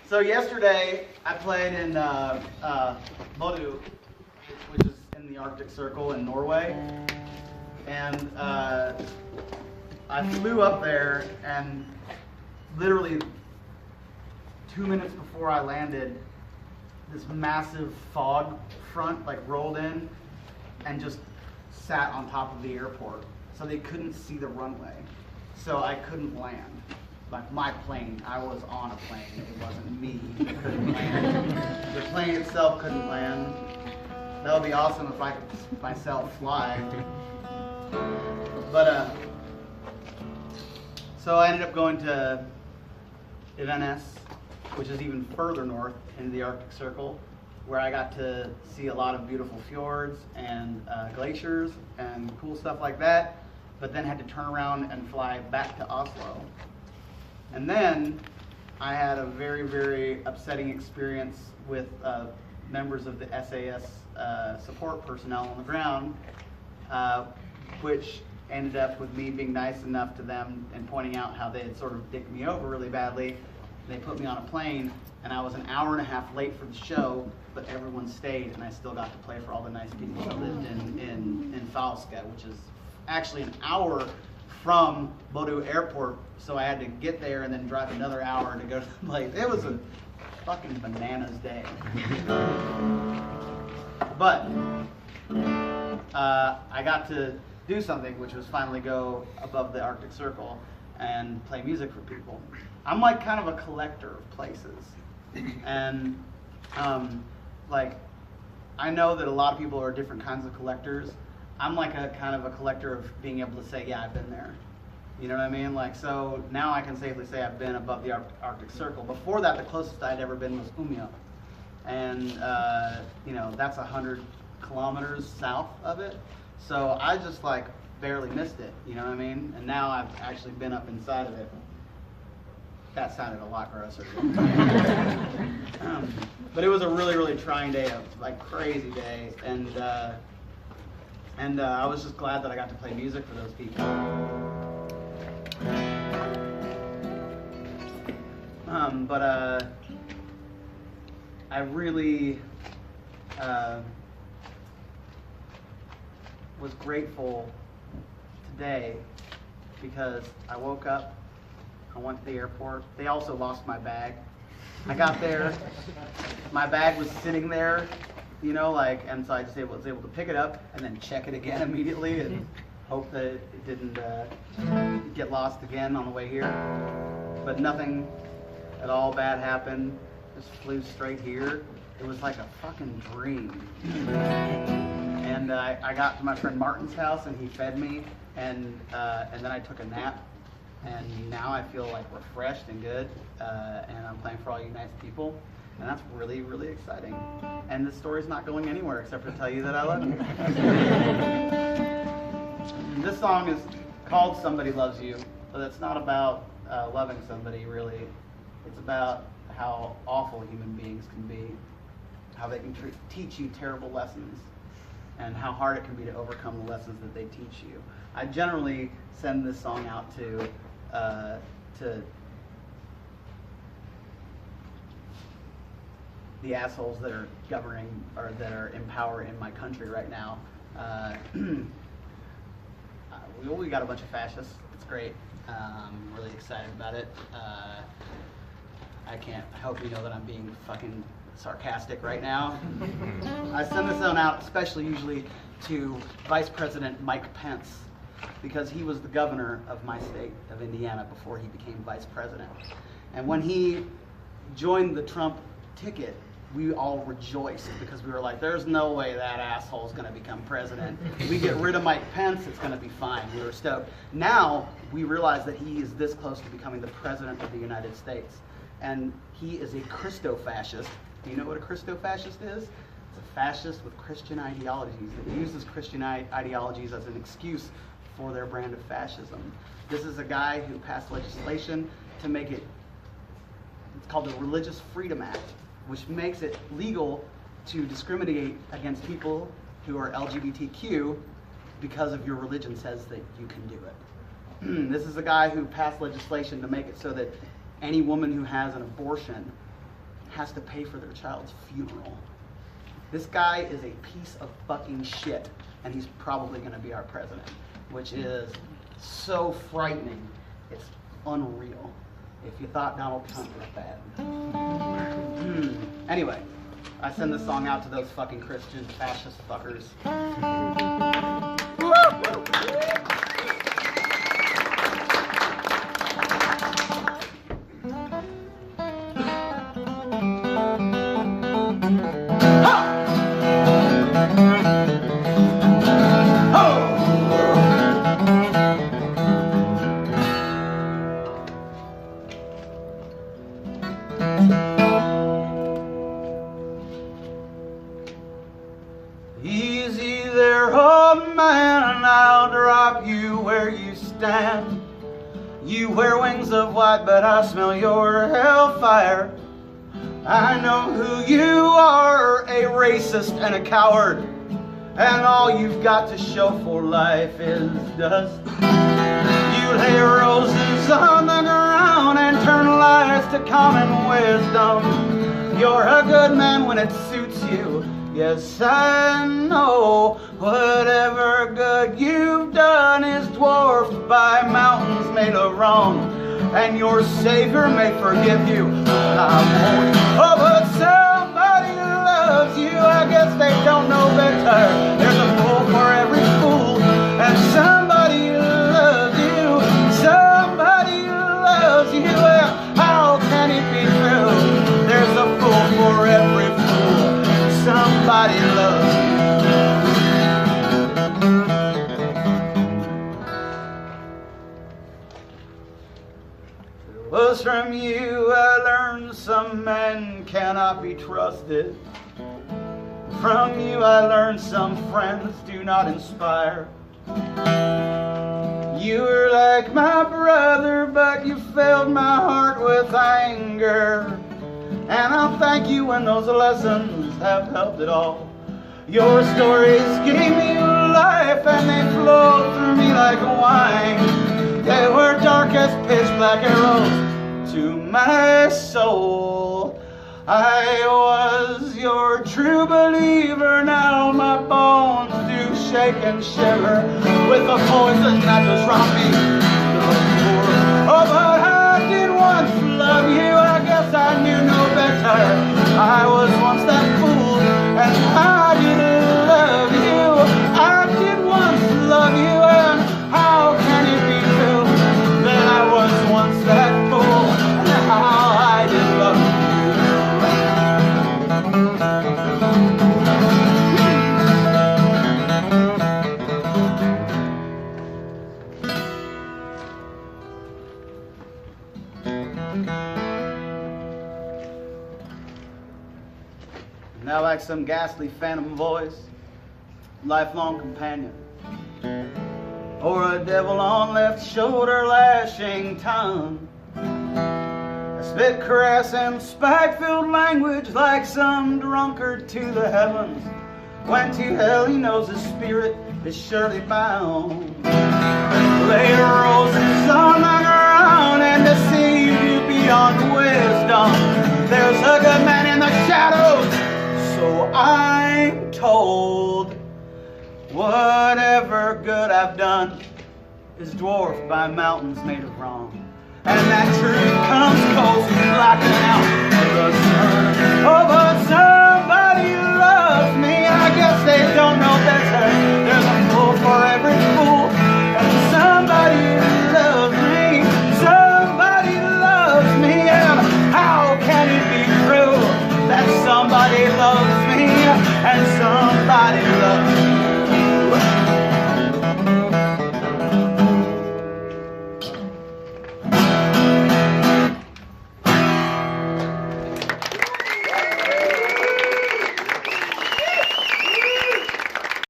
So yesterday I played in Bodø, which is in the Arctic Circle in Norway, and I flew up there, and literally 2 minutes before I landed, this massive fog front rolled in and just sat on top of the airport, so they couldn't see the runway, so I couldn't land. Like my plane, I was on a plane, it wasn't me that couldn't land. The plane itself couldn't land. That would be awesome if I could myself fly. But so I ended up going to Evenes, which is even further north into the Arctic Circle, where I got to see a lot of beautiful fjords and glaciers and cool stuff like that, but then had to turn around and fly back to Oslo. And then I had a very, very upsetting experience with members of the SAS support personnel on the ground, which ended up with me being nice enough to them and pointing out how they had sort of dicked me over really badly. They put me on a plane, and I was an hour and a half late for the show, but everyone stayed, and I still got to play for all the nice people that lived in Falska, which is actually an hour from Bodø Airport, so I had to get there and then drive another hour to go to the place. It was a fucking bananas day. But I got to do something, which was finally go above the Arctic Circle and play music for people. I'm like kind of a collector of places, and I know that a lot of people are different kinds of collectors. I'm like a kind of a collector of being able to say, yeah, I've been there. You know what I mean? So now I can safely say I've been above the Arctic Circle. Before that, the closest I'd ever been was Umeå. And, that's 100 kilometers south of it. So I just barely missed it, you know what I mean? And now I've actually been up inside of it. That sounded a lot grosser. But it was a really, really trying day, a crazy day. And I was just glad that I got to play music for those people. But I really was grateful today because I woke up, I went to the airport. They also lost my bag. I got there, my bag was sitting there, and so I just was able to pick it up and then check it again immediately and hope that it didn't get lost again on the way here. But nothing at all bad happened. Just flew straight here. It was like a fucking dream. And I got to my friend Martin's house and he fed me, and then I took a nap. And now I feel refreshed and good, and I'm playing for all you nice people. And that's really, really exciting. And the story's not going anywhere except to tell you that I love you. This song is called Somebody Loves You, but it's not about loving somebody, really. It's about how awful human beings can be, how they can teach you terrible lessons, and how hard it can be to overcome the lessons that they teach you. I generally send this song out to the assholes that are governing or that are in power in my country right now. We got a bunch of fascists. It's great. I'm really excited about it. I hope you know that I'm being fucking sarcastic right now. I send this one out especially usually to Vice President Mike Pence, because he was the governor of my state of Indiana before he became vice president. And when he joined the Trump ticket, we all rejoiced because we were like, there's no way that asshole's gonna become president. If we get rid of Mike Pence, it's gonna be fine. We were stoked. Now we realize that he is this close to becoming the president of the United States. And he is a Christo-fascist. Do you know what a Christo-fascist is? It's a fascist with Christian ideologies that uses Christian ideologies as an excuse for their brand of fascism. This is a guy who passed legislation to make it, it's called the Religious Freedom Act, which makes it legal to discriminate against people who are LGBTQ because of your religion says that you can do it. This is a guy who passed legislation to make it so that any woman who has an abortion has to pay for their child's funeral. This guy is a piece of fucking shit, and he's probably going to be our president, which is so frightening. It's unreal. If you thought Donald Trump was bad. Anyway, I send this song out to those fucking Christian fascist fuckers. Easy there, old man, and I'll drop you where you stand. You wear wings of white, but I smell your hellfire. I know who you are, a racist and a coward, and all you've got to show for life is dust. You lay roses on the ground and turn lies to common wisdom. You're a good man when it suits you. Yes, I know whatever good you've done is dwarfed by mountains made of wrong, and your Savior may forgive you, but I won't. Oh, but somebody loves you, I guess they don't know better. There's a fool for every fool, and somebody loves you. Somebody loves you, well, how can it be true? There's a fool for every fool. Somebody loves you. It was from you I learned some men cannot be trusted. From you I learned some friends do not inspire. You were like my brother, but you filled my heart with anger. And I'll thank you when those lessons have helped at all. Your stories gave me life and they flowed through me like wine. They were dark as pitch black arrows to my soul. I was your true believer, now my bones do shake and shiver with the poison that was robbed me. Oh, but I did once love you, I guess I knew no better. I was once that fool, and I did love you. I did once love you, and how can it be true that I was once that fool, and how I did love you? Now like some ghastly phantom voice, lifelong companion, or a devil on left shoulder lashing tongue, I spit crass and spite-filled language like some drunkard to the heavens. Went to hell, he knows his spirit is surely bound. Lay roses on the ground and deceive you beyond wisdom. There's a good man in the shadows, so I'm told. Whatever good I've done is dwarfed by mountains made of wrong, and that truth comes close to blacking out the sun. Oh, but somebody loves me, I guess they don't know better. There's a fool for every fool, and somebody loves me. Somebody loves me, and how can it be true that somebody loves me and somebody